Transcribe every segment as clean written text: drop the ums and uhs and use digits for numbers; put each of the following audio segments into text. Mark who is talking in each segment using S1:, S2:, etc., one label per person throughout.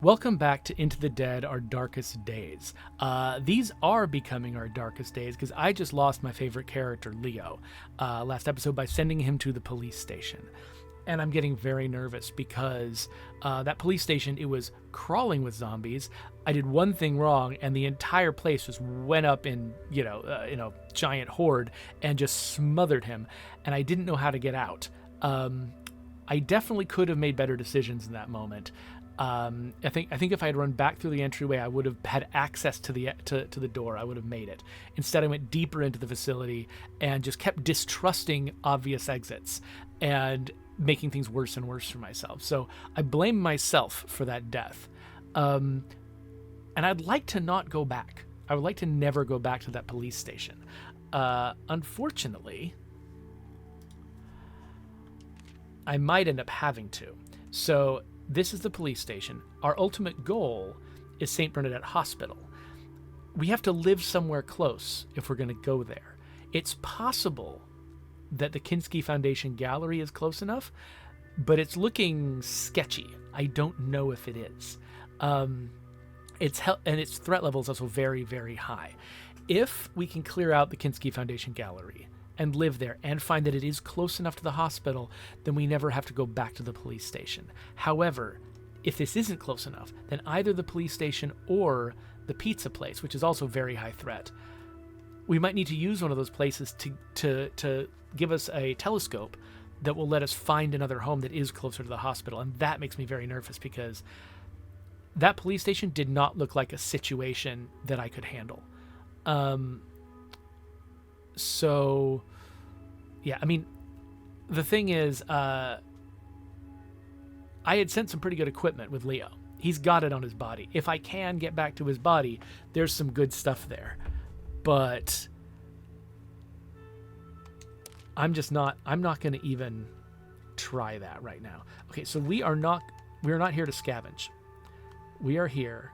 S1: Welcome back to Into the Dead, Our Darkest Days. These are becoming our darkest days because I just lost my favorite character, Leo, last episode by sending him to the police station. And I'm getting very nervous because that police station, it was crawling with zombies. I did one thing wrong and the entire place just went up in, giant horde and just smothered him. And I didn't know how to get out. I definitely could have made better decisions in that moment. I think if I had run back through the entryway, I would have had access to the door. I would have made it. Instead, I went deeper into the facility and just kept distrusting obvious exits and making things worse and worse for myself. So I blame myself for that death. And I'd like to not go back. I would like to never go back to that police station. Unfortunately, I might end up having to. So this is the police station. Our ultimate goal is St. Bernadette Hospital. We have to live somewhere close if we're going to go there. It's possible that the Kinski Foundation Gallery is close enough, but it's looking sketchy. I don't know if it is. And its threat level is also very, very high. If we can clear out the Kinski Foundation Gallery and live there and find that it is close enough to the hospital, then we never have to go back to the police station. However, if this isn't close enough, then either the police station or the pizza place, which is also very high threat, we might need to use one of those places to give us a telescope that will let us find another home that is closer to the hospital. And that makes me very nervous because that police station did not look like a situation that I could handle. So, yeah, I mean, the thing is, I had sent some pretty good equipment with Leo. He's got it on his body. If I can get back to his body, there's some good stuff there. But I'm not going to even try that right now. Okay, so we're not here to scavenge. We are here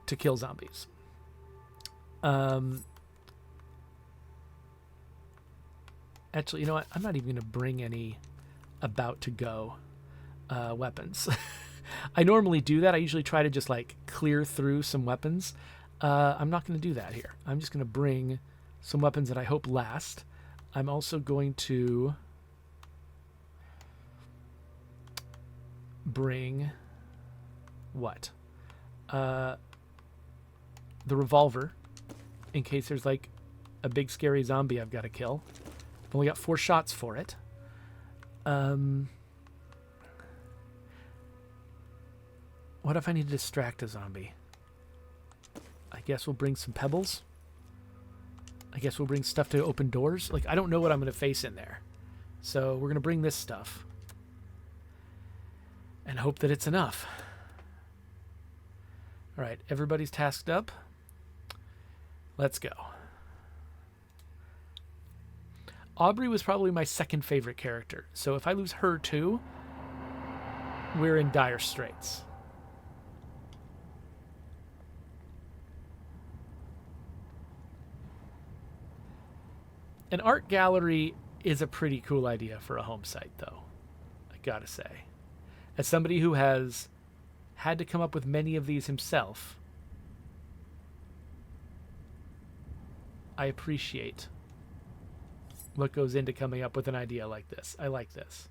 S1: to kill zombies. Actually, you know what? I'm not even going to bring any about to go weapons. I normally do that. I usually try to just like clear through some weapons. I'm not going to do that here. I'm just going to bring some weapons that I hope last. I'm also going to bring what? The revolver, in case there's like a big scary zombie I've got to kill. I've only got 4 shots for it. What if I need to distract a zombie? I guess we'll bring some pebbles. I guess we'll bring stuff to open doors. Like, I don't know what I'm going to face in there. So we're going to bring this stuff. And hope that it's enough. All right, everybody's tasked up. Let's go. Aubrey was probably my second favorite character. So if I lose her too, we're in dire straits. An art gallery is a pretty cool idea for a home site, though, I gotta say. As somebody who has had to come up with many of these himself, I appreciate what goes into coming up with an idea like this. I like this.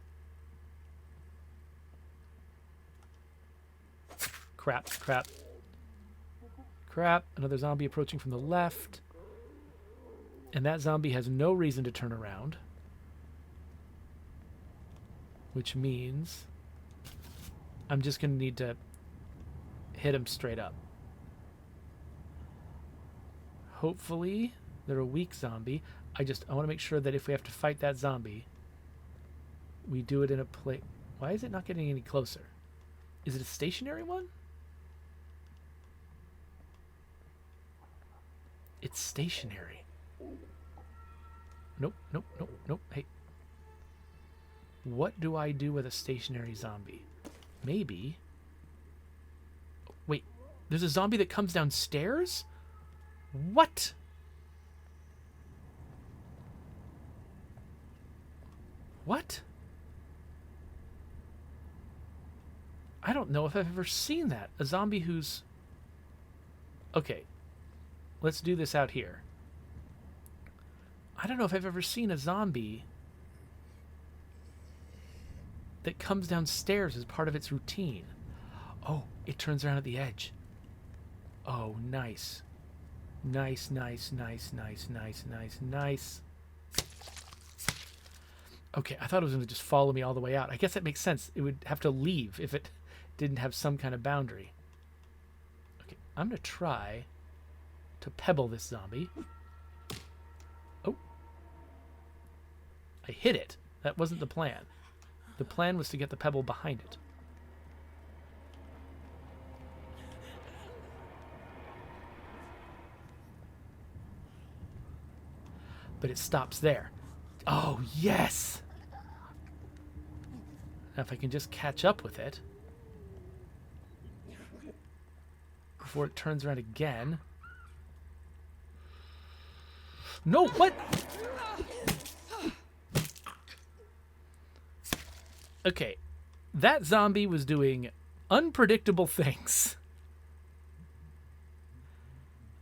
S1: Crap, crap. Crap. Another zombie approaching from the left. And that zombie has no reason to turn around. Which means I'm just going to need to hit him straight up. Hopefully they're a weak zombie. I want to make sure that if we have to fight that zombie, we do it in a place. Why is it not getting any closer? Is it a stationary one? It's stationary. Nope, nope, nope, nope. Hey. What do I do with a stationary zombie? Maybe. Wait, there's a zombie that comes downstairs? What? What? I don't know if I've ever seen that. A zombie who's... Okay. Let's do this out here. I don't know if I've ever seen a zombie that comes downstairs as part of its routine. Oh, it turns around at the edge. Oh, nice. Nice, nice, nice, nice, nice, nice, nice. Okay, I thought it was going to just follow me all the way out. I guess that makes sense. It would have to leave if it didn't have some kind of boundary. Okay, I'm going to try to pebble this zombie. Oh. I hit it. That wasn't the plan. The plan was to get the pebble behind it. But it stops there. Oh, yes! Now if I can just catch up with it before it turns around again. No, what? Okay, that zombie was doing unpredictable things.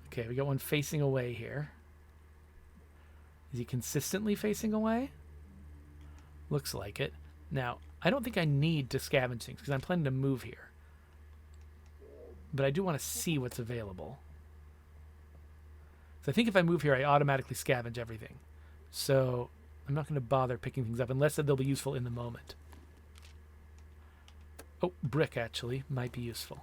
S1: Okay, we got one facing away here. Is he consistently facing away? Looks like it. Now, I don't think I need to scavenge things because I'm planning to move here. But I do want to see what's available. So I think if I move here, I automatically scavenge everything. So I'm not going to bother picking things up unless they'll be useful in the moment. Oh, brick actually might be useful.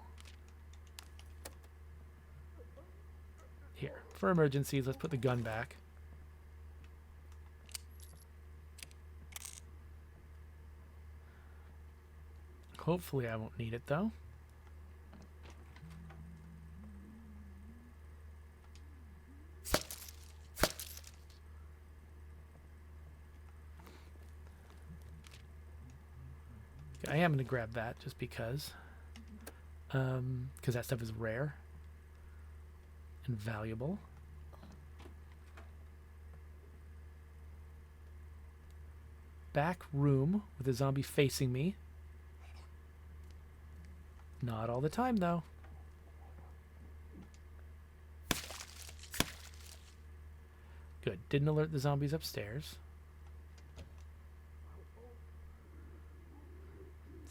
S1: Here, for emergencies, let's put the gun back. Hopefully I won't need it, though. I am going to grab that just because that stuff is rare and valuable. Back room with a zombie facing me. Not all the time, though. Good. Didn't alert the zombies upstairs.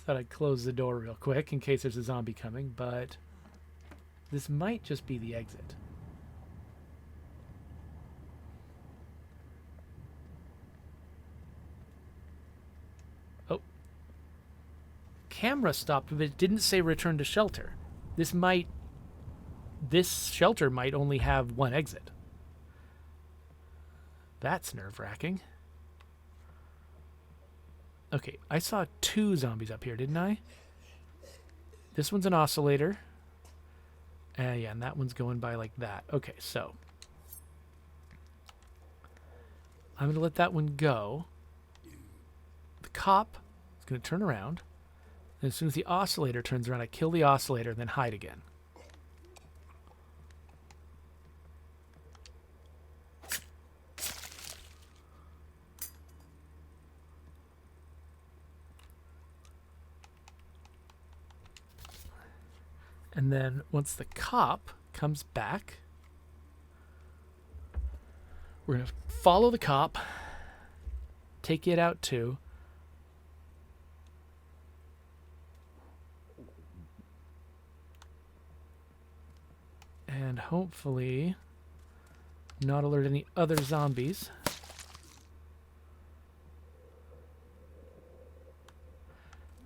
S1: Thought I'd close the door real quick in case there's a zombie coming, but this might just be the exit. Oh. Camera stopped, but it didn't say return to shelter. This shelter might only have one exit. That's nerve-wracking. Okay, I saw 2 zombies up here, didn't I? This one's an oscillator. Yeah, and that one's going by like that. Okay, so I'm going to let that one go. The cop is going to turn around. And as soon as the oscillator turns around, I kill the oscillator and then hide again. And then once the cop comes back, we're going to follow the cop, take it out too. And hopefully not alert any other zombies.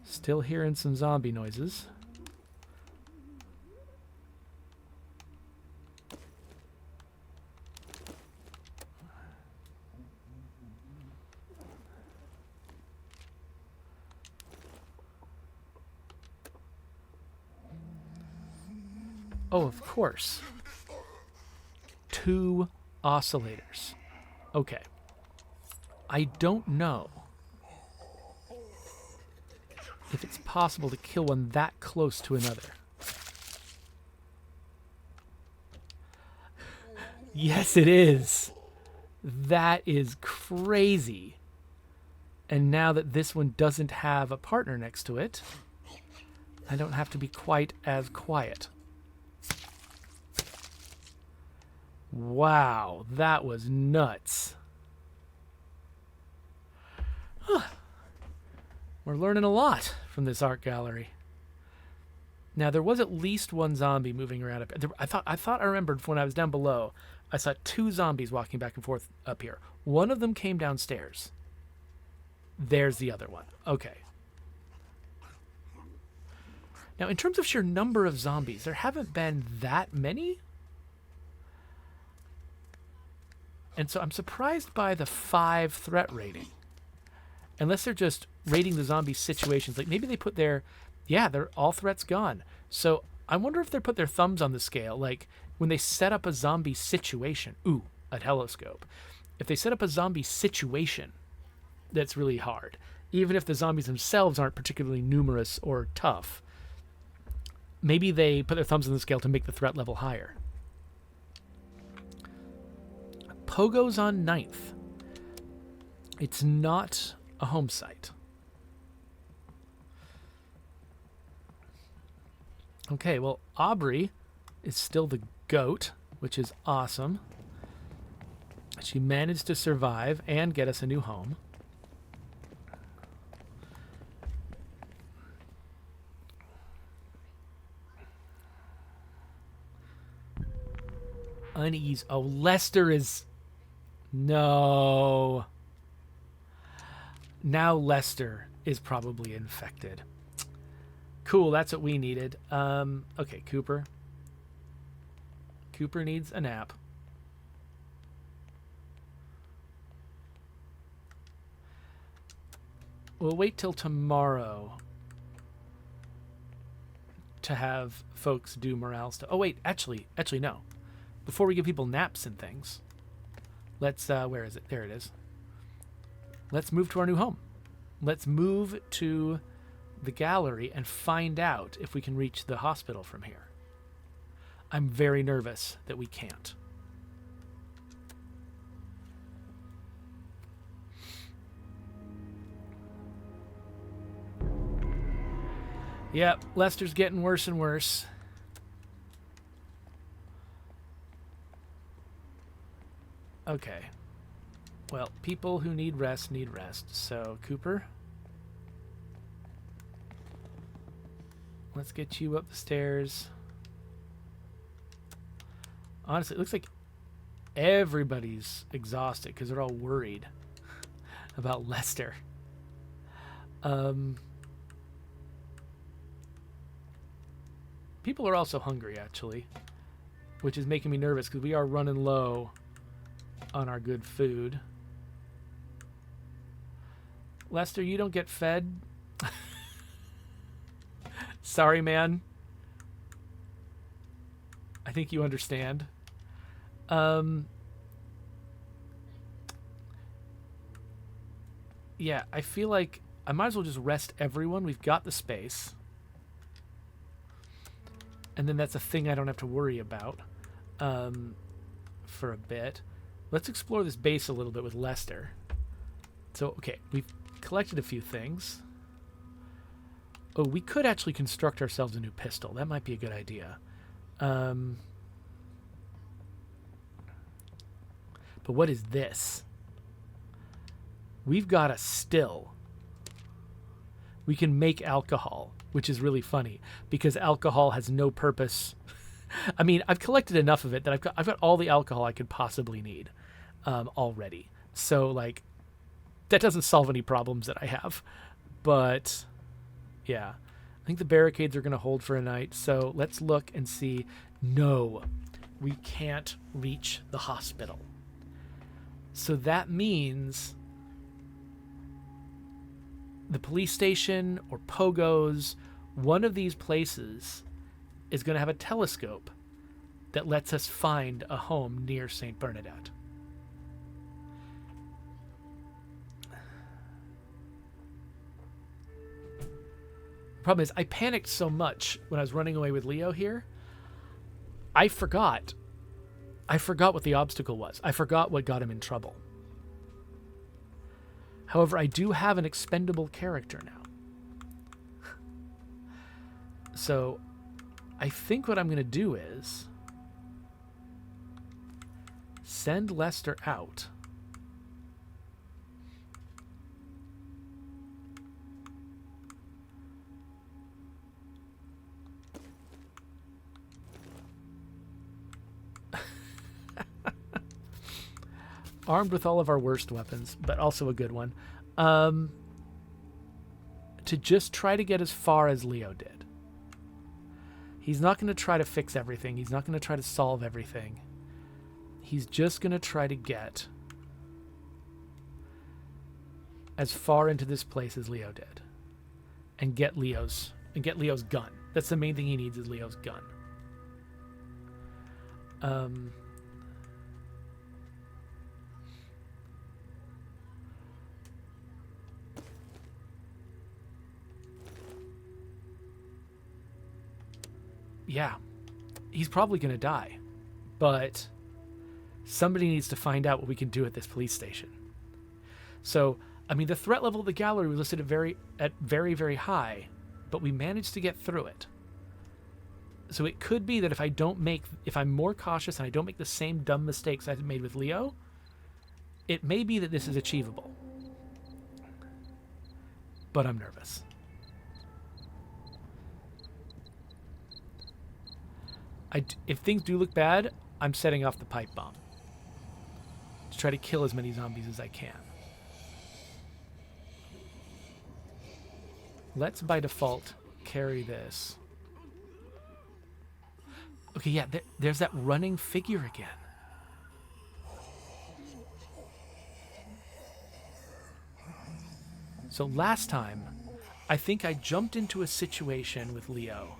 S1: Still hearing some zombie noises. Oh, of course. 2 oscillators. Okay. I don't know if it's possible to kill one that close to another. Yes, it is. That is crazy. And now that this one doesn't have a partner next to it, I don't have to be quite as quiet. Wow, that was nuts. We're learning a lot from this art gallery. Now, there was at least one zombie moving around up there. I thought I remembered when I was down below, I saw 2 zombies walking back and forth up here. One of them came downstairs. There's the other one. Okay. Now, in terms of sheer number of zombies, there haven't been that many. And so I'm surprised by the 5 threat rating. Unless they're just rating the zombie situations. Like maybe they put their... Yeah, they're all threats gone. So I wonder if they put their thumbs on the scale. Like when they set up a zombie situation. Ooh, a telescope. If they set up a zombie situation, that's really hard. Even if the zombies themselves aren't particularly numerous or tough. Maybe they put their thumbs on the scale to make the threat level higher. Pogo's on 9th. It's not a home site. Okay, well, Aubrey is still the goat, which is awesome. She managed to survive and get us a new home. Unease. Oh, Lester is... No. Now Lester is probably infected. Cool, that's what we needed. Okay, Cooper. Cooper needs a nap. We'll wait till tomorrow to have folks do morale stuff. Oh, wait, actually, no. Before we give people naps and things, let's, where is it? There it is. Let's move to our new home. Let's move to the gallery and find out if we can reach the hospital from here. I'm very nervous that we can't. Yep, Lester's getting worse and worse. Okay. Well, people who need rest need rest. So, Cooper, let's get you up the stairs. Honestly, it looks like everybody's exhausted because they're all worried about Lester. People are also hungry, actually, which is making me nervous because we are running low on our good food. Lester, you don't get fed? Sorry, man. I think you understand. Yeah, I feel like I might as well just rest everyone. We've got the space. And then that's a thing I don't have to worry about for a bit. Let's explore this base a little bit with Lester. So, okay, we've collected a few things. Oh, we could actually construct ourselves a new pistol. That might be a good idea. But what is this? We've got a still. We can make alcohol, which is really funny because alcohol has no purpose. I mean, I've collected enough of it that I've got all the alcohol I could possibly need already. So, like, that doesn't solve any problems that I have. But, yeah. I think the barricades are going to hold for a night. So let's look and see. No, we can't reach the hospital. So that means the police station or Pogo's, one of these places is going to have a telescope that lets us find a home near St. Bernadette. The problem is I panicked so much when I was running away with Leo here. I forgot what the obstacle was. I forgot what got him in trouble. However, I do have an expendable character now. So I think what I'm going to do is send Lester out. Armed with all of our worst weapons, but also a good one. To just try to get as far as Leo did. He's not going to try to fix everything. He's not going to try to solve everything. He's just going to try to get as far into this place as Leo did. And get Leo's gun. That's the main thing he needs, is Leo's gun. Yeah, he's probably going to die, but somebody needs to find out what we can do at this police station. So, I mean, the threat level of the gallery was listed at very, very high, but we managed to get through it. So it could be that if I'm more cautious and I don't make the same dumb mistakes I made with Leo, it may be that this is achievable. But I'm nervous. If things do look bad, I'm setting off the pipe bomb to try to kill as many zombies as I can. Let's, by default, carry this. Okay, yeah, there's that running figure again. So last time, I think I jumped into a situation with Leo,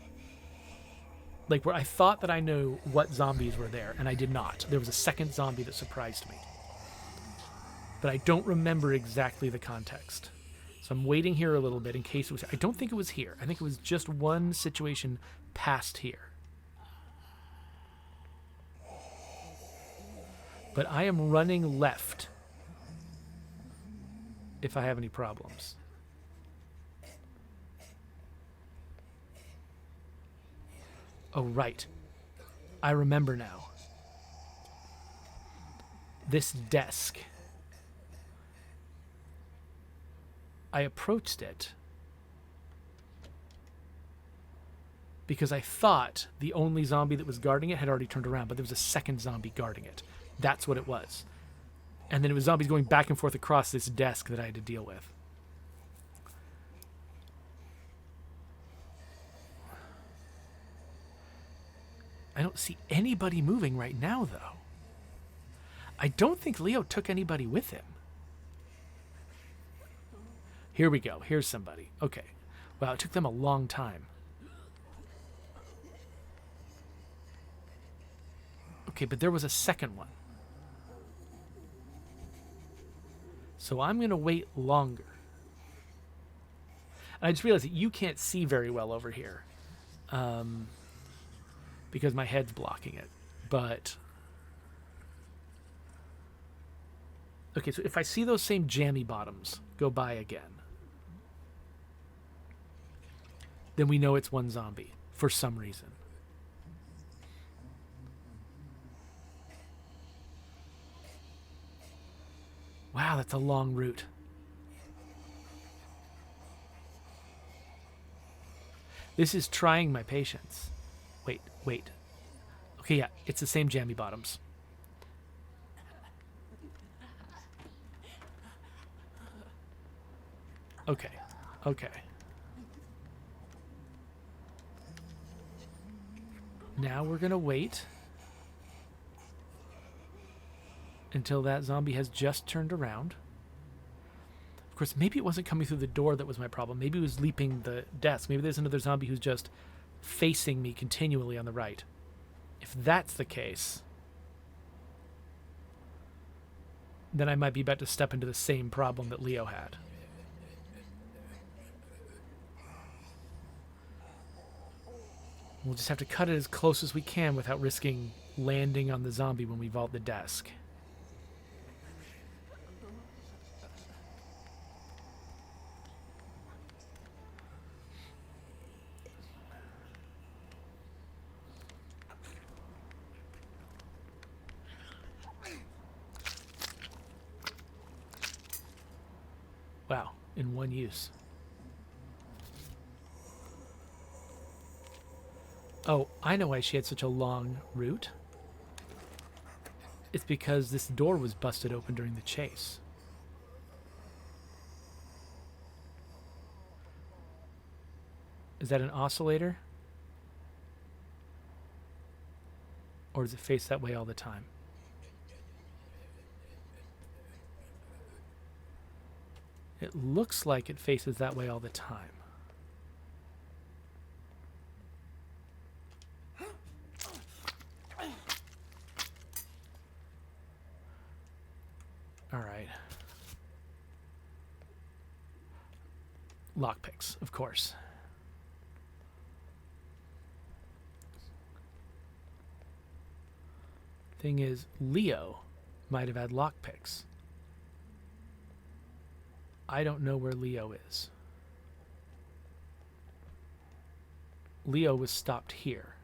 S1: like where I thought that I knew what zombies were there, and I did not. There was a second zombie that surprised me. But I don't remember exactly the context. So I'm waiting here a little bit in case it was... I don't think it was here. I think it was just one situation past here. But I am running left if I have any problems. Oh, right. I remember now. This desk. I approached it because I thought the only zombie that was guarding it had already turned around, but there was a second zombie guarding it. That's what it was. And then it was zombies going back and forth across this desk that I had to deal with. I don't see anybody moving right now, though. I don't think Leo took anybody with him. Here we go. Here's somebody. Okay. Wow, it took them a long time. Okay, but there was a second one. So I'm going to wait longer. And I just realized that you can't see very well over here. Because my head's blocking it. But... okay, so if I see those same jammy bottoms go by again, then we know it's one zombie for some reason. Wow, that's a long route. This is trying my patience. Wait. Okay, yeah, it's the same jammy bottoms. Okay. Now we're going to wait until that zombie has just turned around. Of course, maybe it wasn't coming through the door that was my problem. Maybe it was leaping the desk. Maybe there's another zombie who's just facing me continually on the right. If that's the case, then I might be about to step into the same problem that Leo had. We'll just have to cut it as close as we can without risking landing on the zombie when we vault the desk. in one use. Oh, I know why she had such a long route. It's because this door was busted open during the chase. Is that an oscillator? Or does it face that way all the time? It looks like it faces that way all the time. All right. Lockpicks, of course. Thing is, Leo might have had lockpicks. I don't know where Leo is. Leo was stopped here.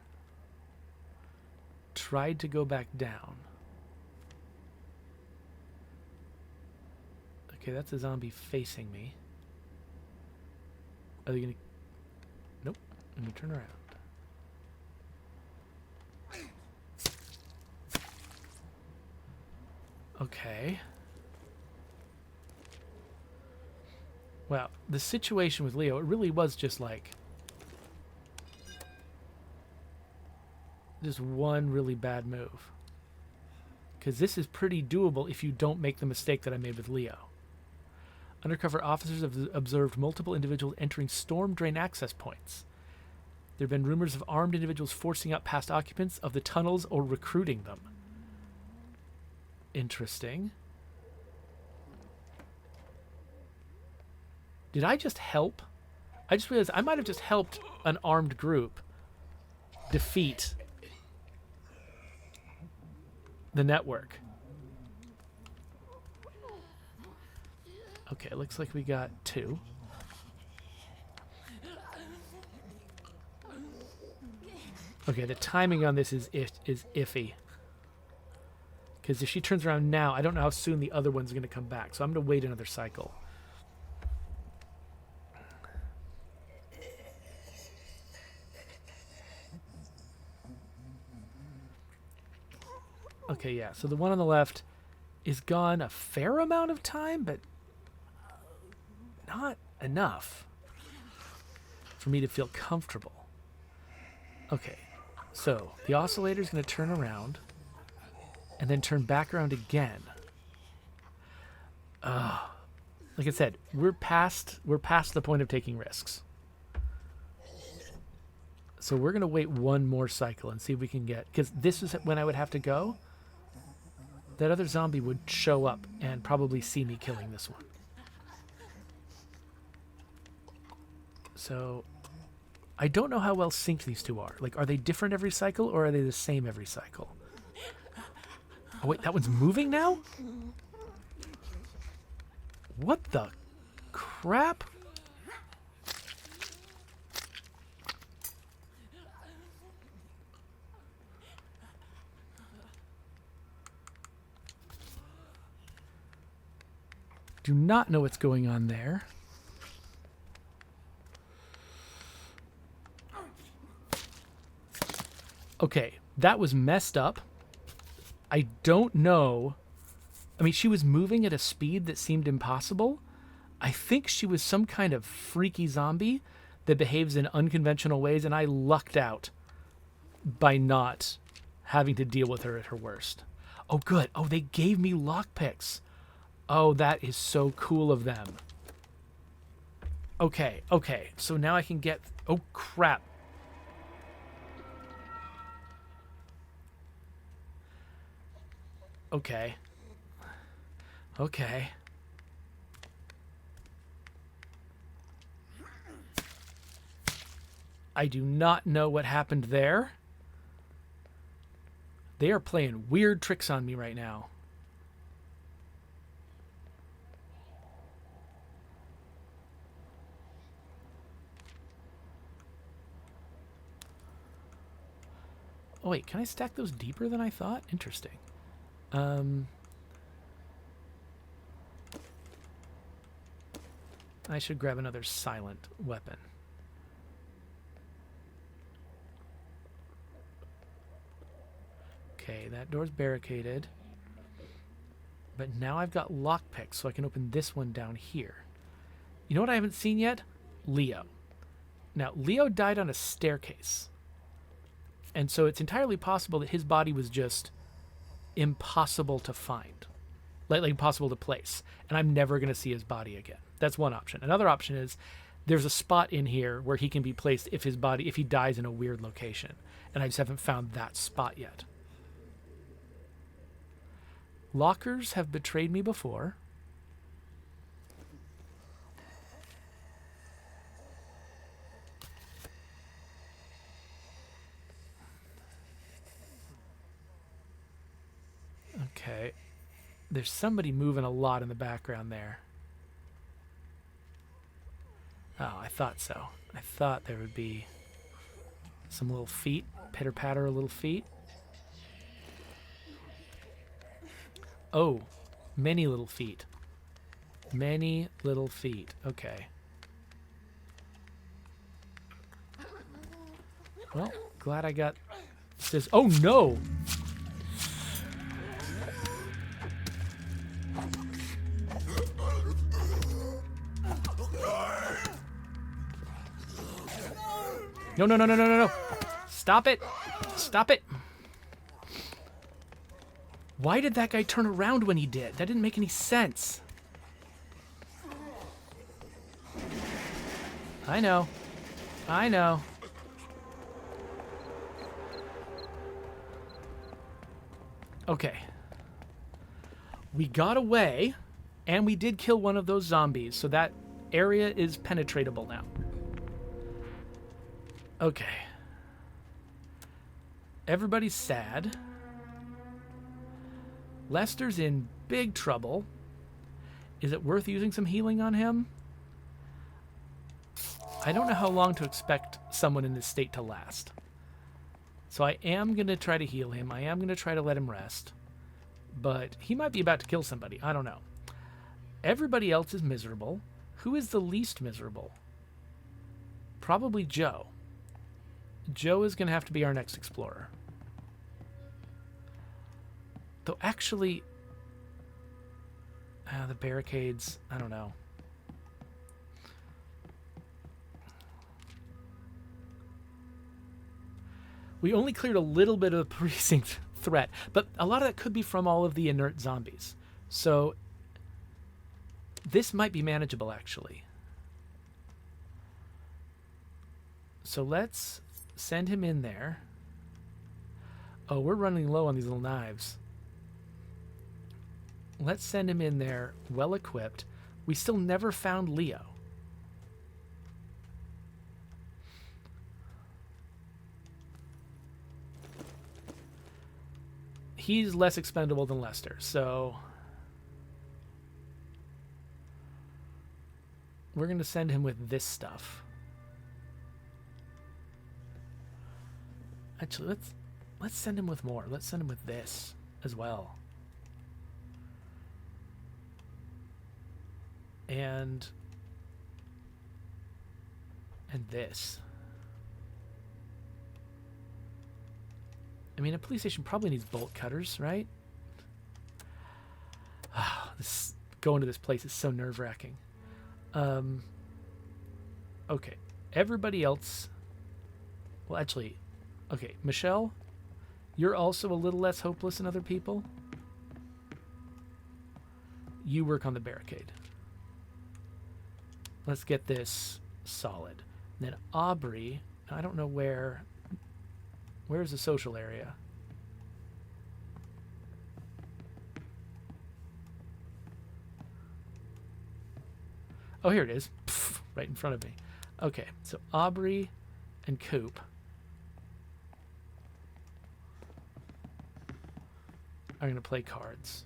S1: Tried to go back down. Okay, that's a zombie facing me. Are they gonna... Nope. I'm gonna turn around. Okay. Well, the situation with Leo, it really was just like... just one really bad move. Because this is pretty doable if you don't make the mistake that I made with Leo. Undercover officers have observed multiple individuals entering storm drain access points. There have been rumors of armed individuals forcing out past occupants of the tunnels or recruiting them. Interesting. Did I just help? I just realized I might have just helped an armed group defeat the network. Okay, looks like we got 2. Okay, the timing on this is iffy. Because if she turns around now, I don't know how soon the other one's going to come back. So I'm going to wait another cycle. Okay, yeah. So the one on the left is gone a fair amount of time, but not enough for me to feel comfortable. Okay, so the oscillator is going to turn around and then turn back around again. Like I said, we're past the point of taking risks. So we're going to wait one more cycle and see if we can get... because this is when I would have to go. That other zombie would show up and probably see me killing this one. So I don't know how well synced these two are. Like, are they different every cycle or are they the same every cycle? Oh, wait, that one's moving now? What the crap? Do not know what's going on there. Okay, that was messed up. I don't know. I mean, she was moving at a speed that seemed impossible. I think she was some kind of freaky zombie that behaves in unconventional ways, and I lucked out by not having to deal with her at her worst. Oh, good. Oh, they gave me lockpicks. Oh, that is so cool of them. Okay, okay. So now I can get... oh, crap. Okay. Okay. I do not know what happened there. They are playing weird tricks on me right now. Oh, wait, can I stack those deeper than I thought? Interesting. I should grab another silent weapon. Okay, that door's barricaded. But now I've got lockpicks, so I can open this one down here. You know what I haven't seen yet? Leo. Now, Leo died on a staircase. And so it's entirely possible that his body was just impossible to find. Like impossible to place. And I'm never going to see his body again. That's one option. Another option is there's a spot in here where he can be placed if he dies in a weird location. And I just haven't found that spot yet. Lockers have betrayed me before. Okay. There's somebody moving a lot in the background there. Oh, I thought so. I thought there would be some little feet. Pitter-patter little feet. Oh, many little feet. Many little feet. Okay. Well, glad I got this. Oh, no! No, no, no, no, no, no, no. Stop it. Stop it. Why did that guy turn around when he did? That didn't make any sense. I know. I know. Okay. We got away, and we did kill one of those zombies, so that area is penetratable now. Okay. Everybody's sad. Lester's in big trouble. Is it worth using some healing on him? I don't know how long to expect someone in this state to last. So I am going to try to heal him. I am going to try to let him rest. But he might be about to kill somebody. I don't know. Everybody else is miserable. Who is the least miserable? Probably Joe. Joe is going to have to be our next explorer. Though actually, the barricades, I don't know. We only cleared a little bit of the precinct threat, but a lot of that could be from all of the inert zombies. So this might be manageable, actually. So let's send him in there. Oh, we're running low on these little knives. Let's send him in there, well equipped. We still never found Leo. He's less expendable than Lester, so we're going to send him with this stuff. Actually, let's send him with more. Let's send him with this as well. And this. I mean, a police station probably needs bolt cutters, right? Going to this place is so nerve-wracking. Okay. Everybody else... Well, actually... Okay, Michelle, you're also a little less hopeless than other people. You work on the barricade. Let's get this solid. And then Aubrey, I don't know where... Where's the social area? Oh, here it is. Pfft, right in front of me. Okay, so Aubrey and Coop. Are going to play cards.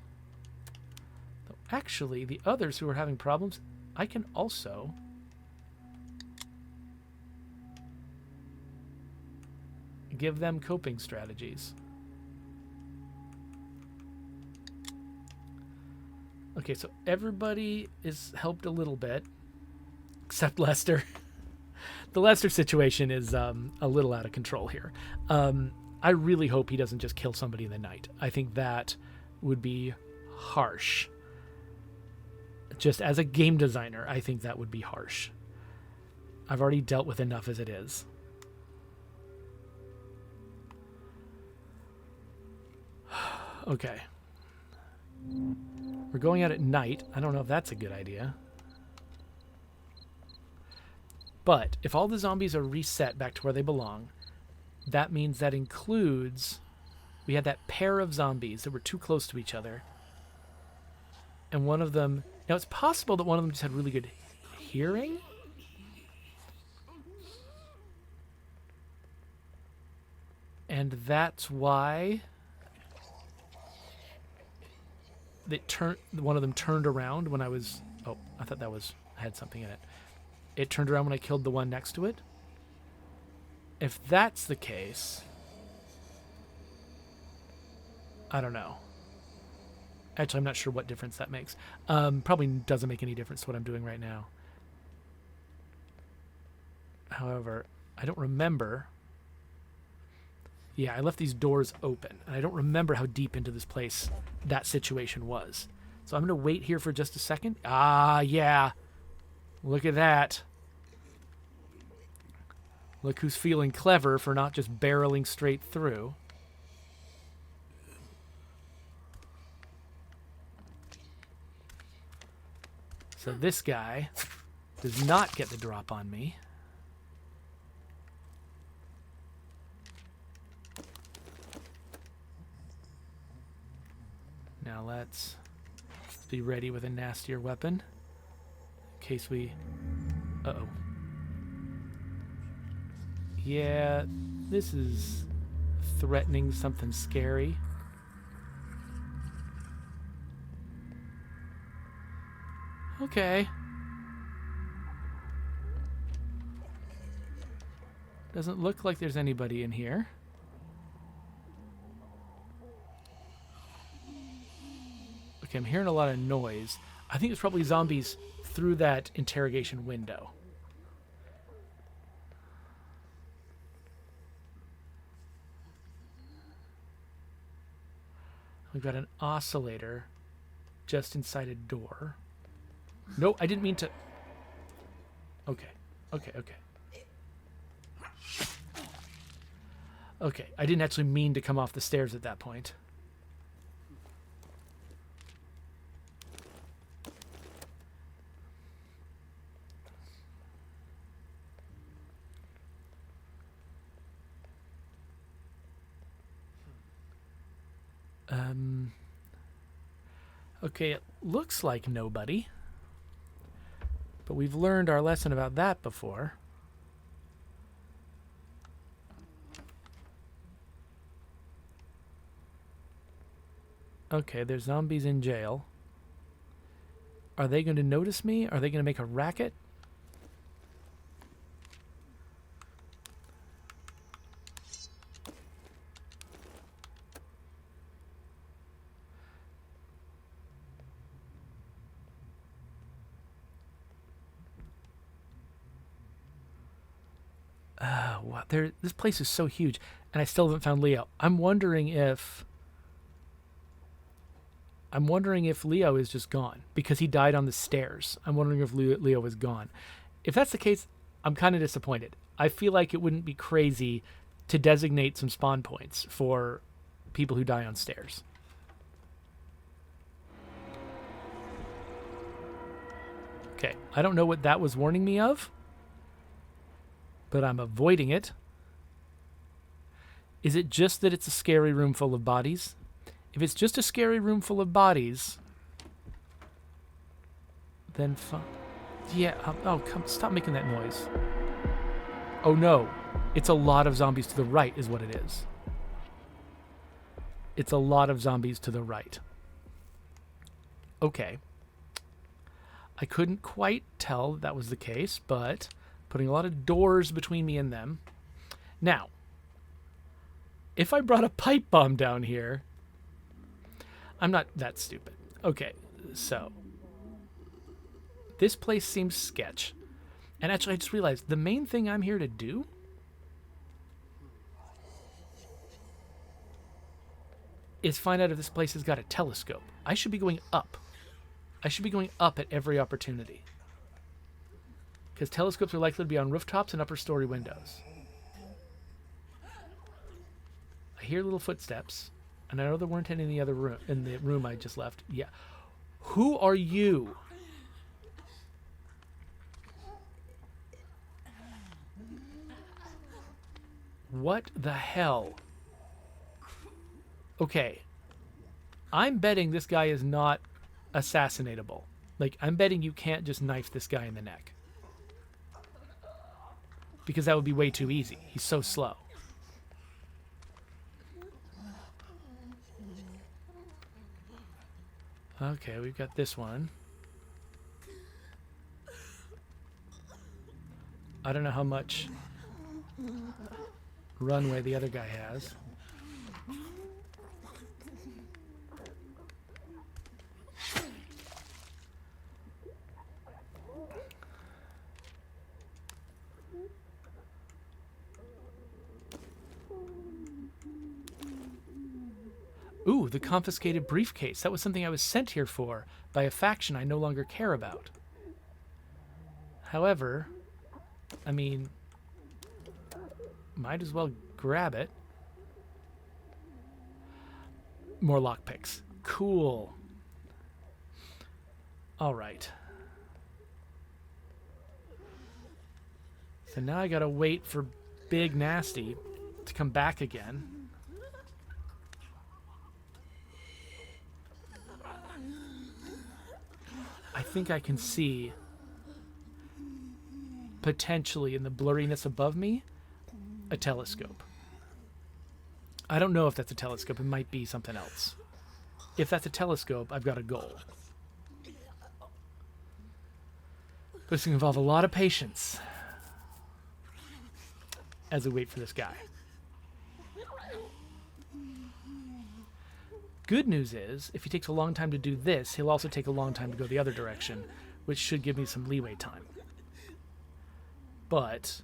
S1: Actually, the others who are having problems, I can also... give them coping strategies. Okay, so everybody is helped a little bit. except Lester. The Lester situation is a little out of control here. I really hope he doesn't just kill somebody in the night. I think that would be harsh. Just as a game designer, I think that would be harsh. I've already dealt with enough as it is. Okay. We're going out at night. I don't know if that's a good idea. But if all the zombies are reset back to where they belong, that means that includes... We had that pair of zombies that were too close to each other. And one of them... Now, it's possible that one of them just had really good hearing? And that's why... one of them turned around when I was... Oh, I thought that had something in it. It turned around when I killed the one next to it. If that's the case... I don't know. Actually, I'm not sure what difference that makes. Probably doesn't make any difference to what I'm doing right now. However, I don't remember... Yeah, I left these doors open, and I don't remember how deep into this place that situation was. So I'm going to wait here for just a second. Ah, yeah. Look at that. Look who's feeling clever for not just barreling straight through. So this guy does not get the drop on me. Now let's be ready with a nastier weapon in case we... Uh-oh. Yeah, this is threatening something scary. Okay. Doesn't look like there's anybody in here. Okay, I'm hearing a lot of noise. I think it's probably zombies through that interrogation window. We've got an oscillator just inside a door. No, I didn't mean to... Okay. Okay, I didn't actually mean to come off the stairs at that point. Okay, it looks like nobody. But we've learned our lesson about that before. Okay, there's zombies in jail. Are they going to notice me? Are they going to make a racket? Wow, this place is so huge, and I still haven't found Leo. I'm wondering if Leo is just gone because he died on the stairs. I'm wondering if Leo is gone. If that's the case, I'm kind of disappointed. I feel like it wouldn't be crazy to designate some spawn points for people who die on stairs. Okay, I don't know what that was warning me of, but I'm avoiding it. Is it just that it's a scary room full of bodies? If it's just a scary room full of bodies, then fine. Yeah, oh, stop making that noise. Oh no, it's a lot of zombies to the right is what it is. It's a lot of zombies to the right. Okay. I couldn't quite tell that was the case, but putting a lot of doors between me and them. Now, if I brought a pipe bomb down here, I'm not that stupid. Okay, so this place seems sketch. And actually, I just realized the main thing I'm here to do is find out if this place has got a telescope. I should be going up. I should be going up at every opportunity. Because telescopes are likely to be on rooftops and upper story windows. I hear little footsteps, and I know there weren't any in the other room, in the room I just left. Yeah. Who are you? What the hell? Okay. I'm betting this guy is not assassinatable. Like, I'm betting you can't just knife this guy in the neck. Because that would be way too easy. He's so slow. Okay, we've got this one. I don't know how much runway the other guy has. Ooh, the confiscated briefcase. That was something I was sent here for by a faction I no longer care about. However, I mean, might as well grab it. More lockpicks. Cool. All right. So now I gotta wait for Big Nasty to come back again. I think I can see, potentially in the blurriness above me, a telescope. I don't know if that's a telescope. It might be something else. If that's a telescope, I've got a goal. This is going to involve a lot of patience as we wait for this guy. Good news is, if he takes a long time to do this, he'll also take a long time to go the other direction, which should give me some leeway time. But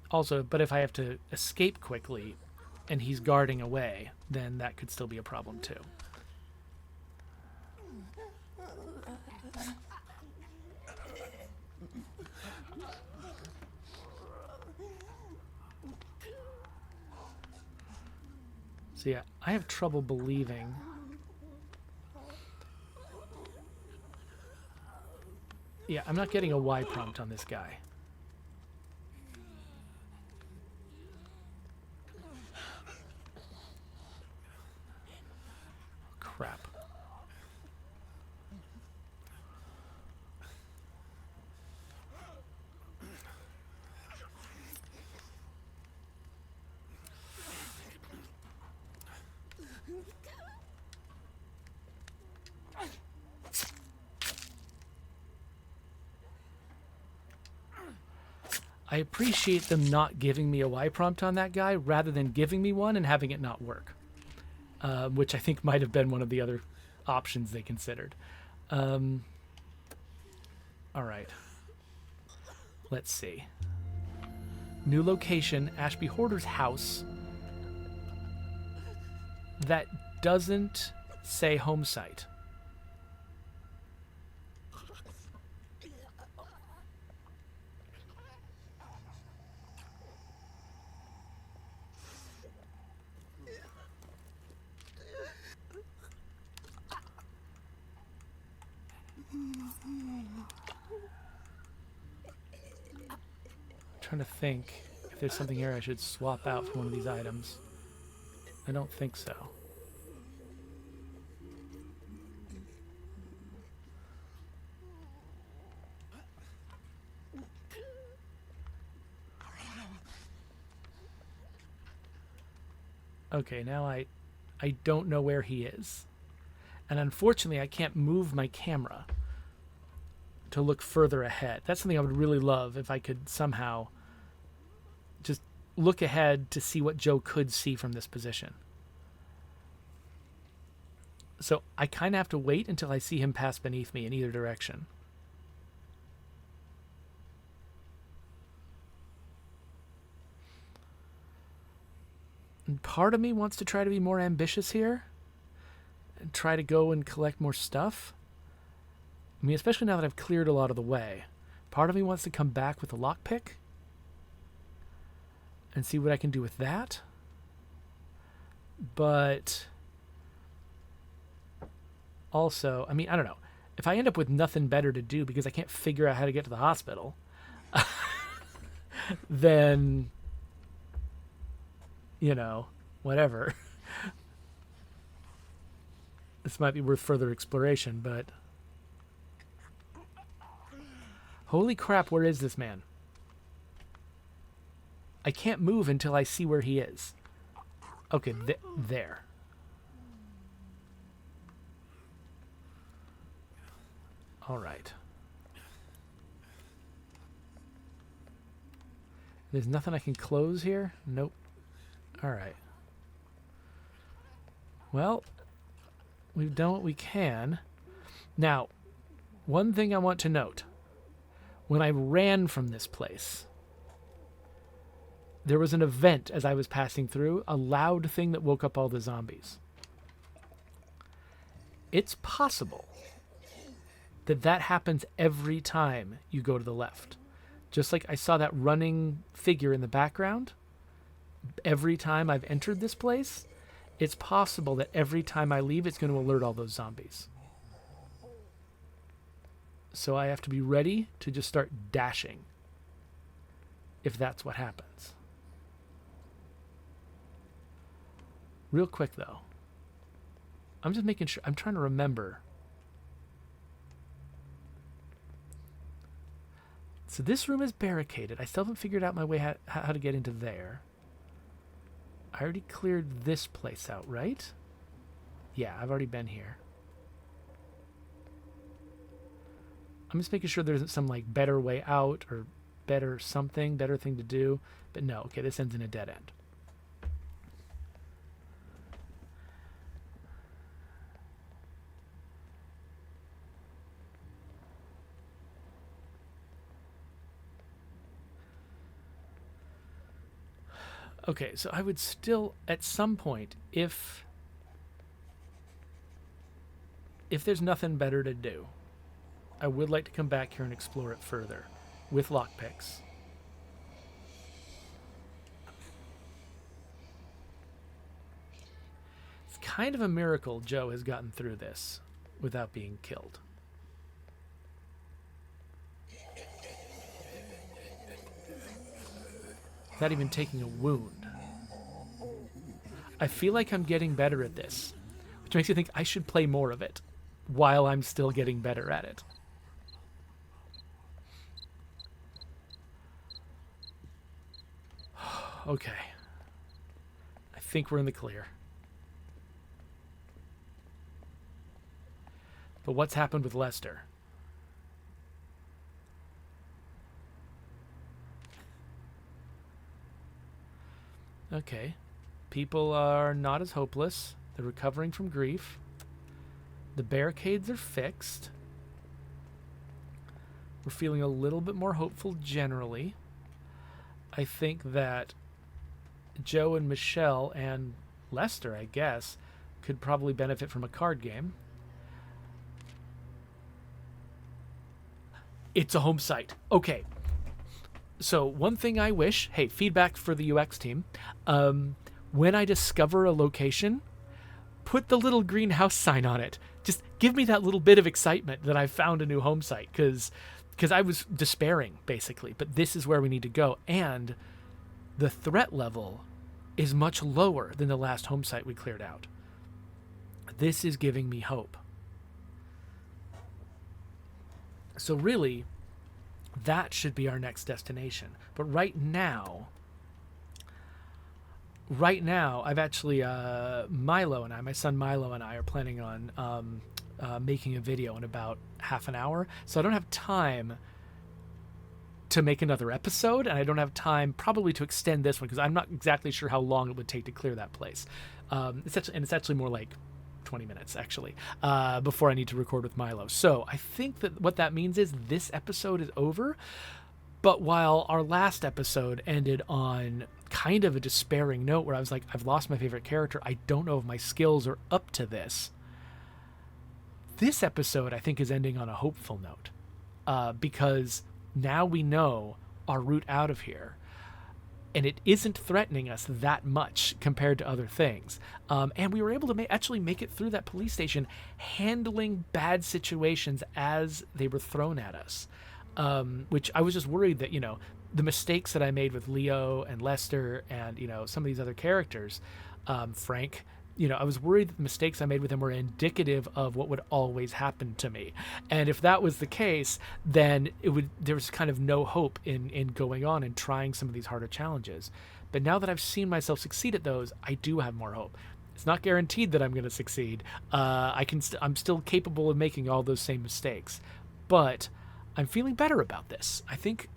S1: if I have to escape quickly and he's guarding away, then that could still be a problem too. So yeah, I have trouble believing. Yeah, I'm not getting a Y prompt on this guy. Crap. I appreciate them not giving me a Y prompt on that guy rather than giving me one and having it not work, which I think might have been one of the other options they considered. All right. Let's see. New location, Ashby Hoarder's house. That doesn't say home site. Trying to think if there's something here I should swap out for one of these items. I don't think so. Okay, now I don't know where he is. And unfortunately, I can't move my camera to look further ahead. That's something I would really love if I could somehow just look ahead to see what Joe could see from this position. So I kind of have to wait until I see him pass beneath me in either direction. And part of me wants to try to be more ambitious here and try to go and collect more stuff. I mean, especially now that I've cleared a lot of the way. Part of me wants to come back with a lockpick and see what I can do with that. But also, I mean, I don't know. If I end up with nothing better to do because I can't figure out how to get to the hospital, then, you know, whatever. This might be worth further exploration, but... Holy crap, where is this man? I can't move until I see where he is. Okay, there. All right. There's nothing I can close here? Nope. All right. Well, we've done what we can. Now, one thing I want to note. When I ran from this place, there was an event as I was passing through, a loud thing that woke up all the zombies. It's possible that that happens every time you go to the left. Just like I saw that running figure in the background, every time I've entered this place, it's possible that every time I leave, it's going to alert all those zombies. So I have to be ready to just start dashing if that's what happens. Real quick, though. I'm just making sure. I'm trying to remember. So this room is barricaded. I still haven't figured out my way how to get into there. I already cleared this place out, right? Yeah, I've already been here. I'm just making sure there isn't some like better way out or better something, better thing to do. But no, okay, this ends in a dead end. Okay, so I would still, at some point, if there's nothing better to do, I would like to come back here and explore it further with lockpicks. It's kind of a miracle Joe has gotten through this without being killed. Without even taking a wound. I feel like I'm getting better at this, which makes you think I should play more of it while I'm still getting better at it. Okay. I think we're in the clear. But what's happened with Lester? Okay. People are not as hopeless. They're recovering from grief. The barricades are fixed. We're feeling a little bit more hopeful generally. I think that Joe and Michelle and Lester, I guess, could probably benefit from a card game. It's a home site. Okay. So one thing I wish, hey, feedback for the UX team. When I discover a location, put the little greenhouse sign on it. Just give me that little bit of excitement that I found a new home site, because I was despairing, basically. But this is where we need to go. And the threat level is much lower than the last home site we cleared out. This is giving me hope. So really, that should be our next destination. But right now, I've actually, my son Milo and I are planning on making a video in about half an hour. So I don't have time to make another episode, and I don't have time probably to extend this one because I'm not exactly sure how long it would take to clear that place. It's actually more like 20 minutes actually before I need to record with Milo. So I think that what that means is this episode is over. But while our last episode ended on kind of a despairing note where I was like, I've lost my favorite character. I don't know if my skills are up to this. This episode, I think, is ending on a hopeful note, because now we know our route out of here, and it isn't threatening us that much compared to other things. And we were able to actually make it through that police station, handling bad situations as they were thrown at us, which I was just worried that, the mistakes that I made with Leo and Lester and, some of these other characters, Frank, I was worried that the mistakes I made with him were indicative of what would always happen to me. And if that was the case, then there was kind of no hope in going on and trying some of these harder challenges. But now that I've seen myself succeed at those, I do have more hope. It's not guaranteed that I'm going to succeed. I'm still capable of making all those same mistakes, but I'm feeling better about this. I think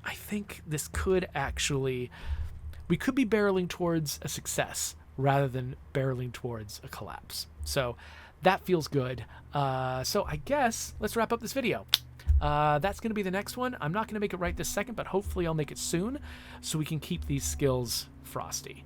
S1: this could actually, we could be barreling towards a success rather than barreling towards a collapse. So that feels good. So I guess let's wrap up this video. That's going to be the next one. I'm not going to make it right this second, but hopefully I'll make it soon so we can keep these skills frosty.